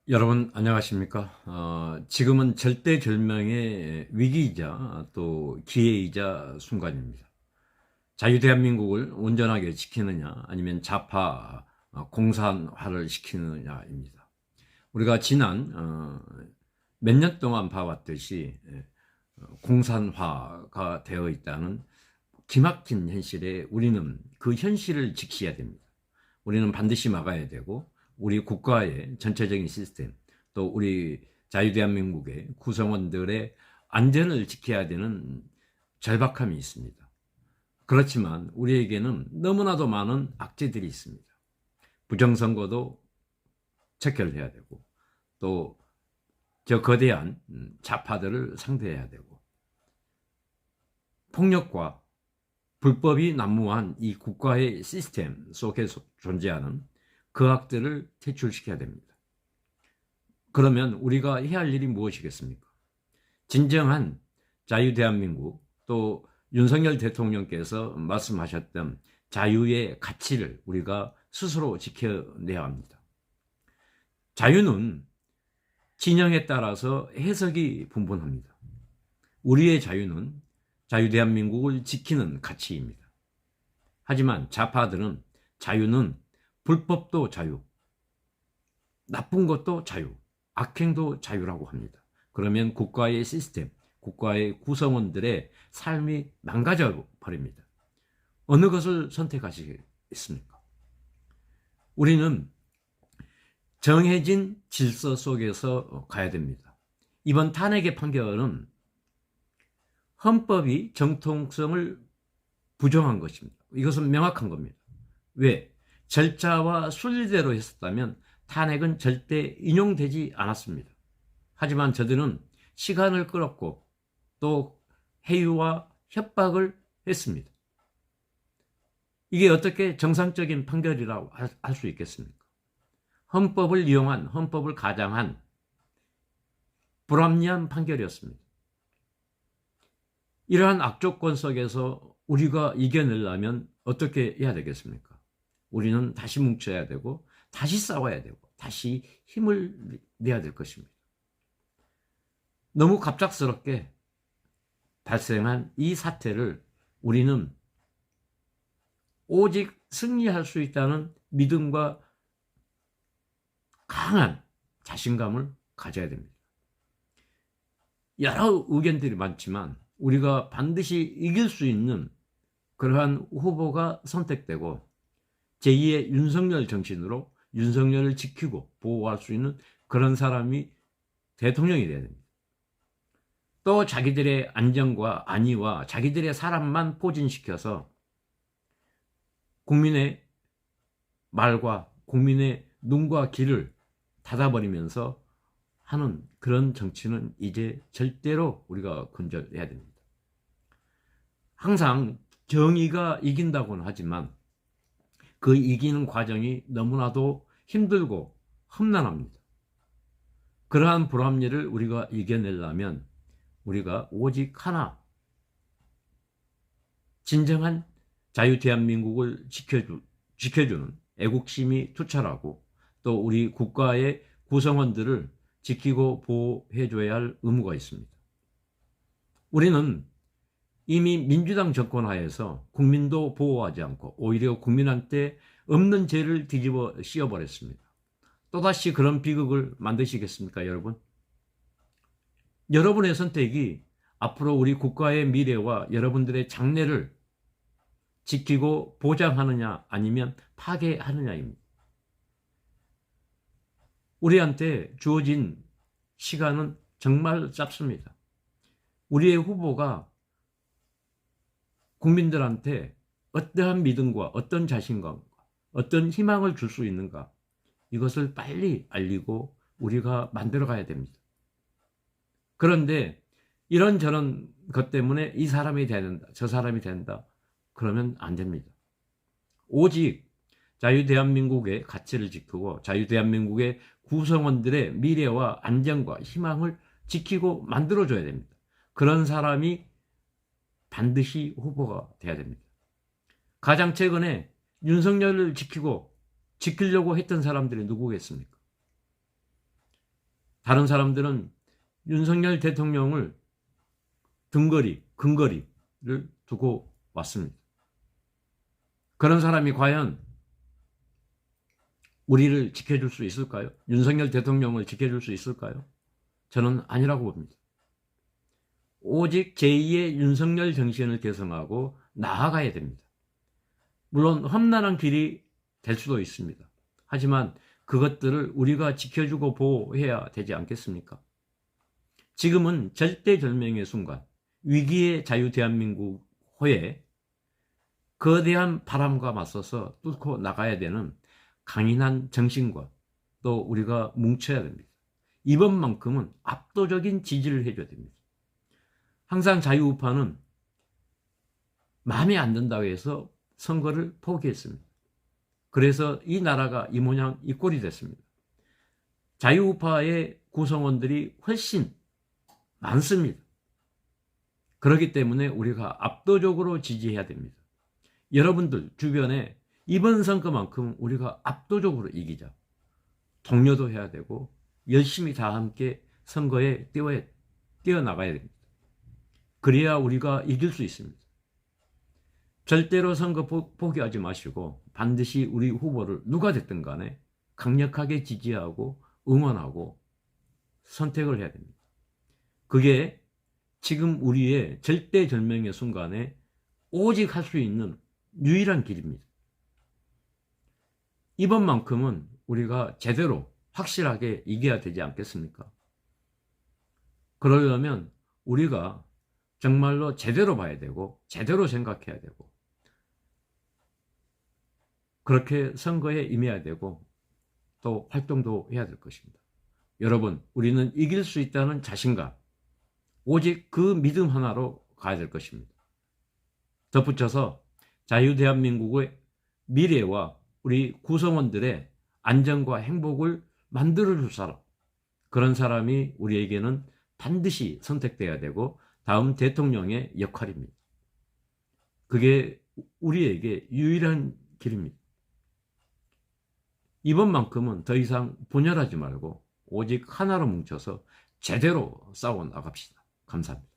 여러분 안녕하십니까? 지금은 절대절명의 위기이자 또 기회이자 순간입니다. 자유대한민국을 온전하게 지키느냐 아니면 좌파 공산화를 시키느냐입니다. 우리가 지난 몇 년 동안 봐왔듯이 공산화가 되어 있다는 기막힌 현실에 우리는 그 현실을 지켜야 됩니다. 우리는 반드시 막아야 되고 우리 국가의 전체적인 시스템 또 우리 자유대한민국의 구성원들의 안전을 지켜야 되는 절박함이 있습니다. 그렇지만 우리에게는 너무나도 많은 악재들이 있습니다. 부정선거도 척결해야 되고 또 저 거대한 좌파들을 상대해야 되고 폭력과 불법이 난무한 이 국가의 시스템 속에 존재하는 그 악들을 퇴출시켜야 됩니다. 그러면 우리가 해야 할 일이 무엇이겠습니까? 진정한 자유대한민국 또 윤석열 대통령께서 말씀하셨던 자유의 가치를 우리가 스스로 지켜내야 합니다. 자유는 진영에 따라서 해석이 분분합니다. 우리의 자유는 자유대한민국을 지키는 가치입니다. 하지만 좌파들은 자유는 불법도 자유, 나쁜 것도 자유, 악행도 자유라고 합니다. 그러면 국가의 시스템, 국가의 구성원들의 삶이 망가져 버립니다. 어느 것을 선택하시겠습니까? 우리는 정해진 질서 속에서 가야 됩니다. 이번 탄핵의 판결은 헌법이 정통성을 부정한 것입니다. 이것은 명확한 겁니다. 왜? 절차와 순리대로 했었다면 탄핵은 절대 인용되지 않았습니다. 하지만 저들은 시간을 끌었고 또 해유와 협박을 했습니다. 이게 어떻게 정상적인 판결이라고 할 수 있겠습니까? 헌법을 이용한, 헌법을 가장한 불합리한 판결이었습니다. 이러한 악조건 속에서 우리가 이겨내려면 어떻게 해야 되겠습니까? 우리는 다시 뭉쳐야 되고 다시 싸워야 되고 다시 힘을 내야 될 것입니다. 너무 갑작스럽게 발생한 이 사태를 우리는 오직 승리할 수 있다는 믿음과 강한 자신감을 가져야 됩니다. 여러 의견들이 많지만 우리가 반드시 이길 수 있는 그러한 후보가 선택되고 제2의 윤석열 정신으로 윤석열을 지키고 보호할 수 있는 그런 사람이 대통령이 돼야 됩니다. 또 자기들의 안정과 안위와 자기들의 사람만 포진시켜서 국민의 말과 국민의 눈과 귀를 닫아버리면서 하는 그런 정치는 이제 절대로 우리가 건절해야 됩니다. 항상 정의가 이긴다고는 하지만 그 이기는 과정이 너무나도 힘들고 험난합니다. 그러한 불합리를 우리가 이겨내려면 우리가 오직 하나, 진정한 자유대한민국을 지켜주는 애국심이 투철하고 또 우리 국가의 구성원들을 지키고 보호해줘야 할 의무가 있습니다. 우리는 이미 민주당 정권 하에서 국민도 보호하지 않고 오히려 국민한테 없는 죄를 뒤집어 씌워버렸습니다. 또다시 그런 비극을 만드시겠습니까, 여러분? 여러분의 선택이 앞으로 우리 국가의 미래와 여러분들의 장래를 지키고 보장하느냐 아니면 파괴하느냐입니다. 우리한테 주어진 시간은 정말 짧습니다. 우리의 후보가 국민들한테 어떠한 믿음과 어떤 자신감과 어떤 희망을 줄 수 있는가, 이것을 빨리 알리고 우리가 만들어가야 됩니다. 그런데 이런저런 것 때문에 이 사람이 된다, 저 사람이 된다, 그러면 안 됩니다. 오직 자유대한민국의 가치를 지키고 자유대한민국의 구성원들의 미래와 안정과 희망을 지키고 만들어줘야 됩니다. 그런 사람이 반드시 후보가 돼야 됩니다. 가장 최근에 윤석열을 지키려고 했던 사람들이 누구겠습니까? 다른 사람들은 윤석열 대통령을 근거리를 두고 왔습니다. 그런 사람이 과연 우리를 지켜줄 수 있을까요? 윤석열 대통령을 지켜줄 수 있을까요? 저는 아니라고 봅니다. 오직 제2의 윤석열 정신을 개성하고 나아가야 됩니다. 물론 험난한 길이 될 수도 있습니다. 하지만 그것들을 우리가 지켜주고 보호해야 되지 않겠습니까? 지금은 절대절명의 순간, 위기의 자유대한민국 호에 거대한 바람과 맞서서 뚫고 나가야 되는 강인한 정신과 또 우리가 뭉쳐야 됩니다. 이번만큼은 압도적인 지지를 해줘야 됩니다. 항상 자유우파는 마음에 안 든다고 해서 선거를 포기했습니다. 그래서 이 나라가 이 모양 이 꼴이 됐습니다. 자유우파의 구성원들이 훨씬 많습니다. 그렇기 때문에 우리가 압도적으로 지지해야 됩니다. 여러분들 주변에 이번 선거만큼 우리가 압도적으로 이기자. 독려도 해야 되고 열심히 다 함께 선거에 뛰어나가야 됩니다. 그래야 우리가 이길 수 있습니다. 절대로 선거 포기하지 마시고 반드시 우리 후보를 누가 됐든 간에 강력하게 지지하고 응원하고 선택을 해야 됩니다. 그게 지금 우리의 절대절명의 순간에 오직 할 수 있는 유일한 길입니다. 이번만큼은 우리가 제대로 확실하게 이겨야 되지 않겠습니까? 그러려면 우리가 정말로 제대로 봐야 되고 제대로 생각해야 되고 그렇게 선거에 임해야 되고 또 활동도 해야 될 것입니다. 여러분, 우리는 이길 수 있다는 자신감, 오직 그 믿음 하나로 가야 될 것입니다. 덧붙여서 자유대한민국의 미래와 우리 구성원들의 안전과 행복을 만들어줄 사람, 그런 사람이 우리에게는 반드시 선택돼야 되고 다음 대통령의 역할입니다. 그게 우리에게 유일한 길입니다. 이번만큼은 더 이상 분열하지 말고 오직 하나로 뭉쳐서 제대로 싸워 나갑시다. 감사합니다.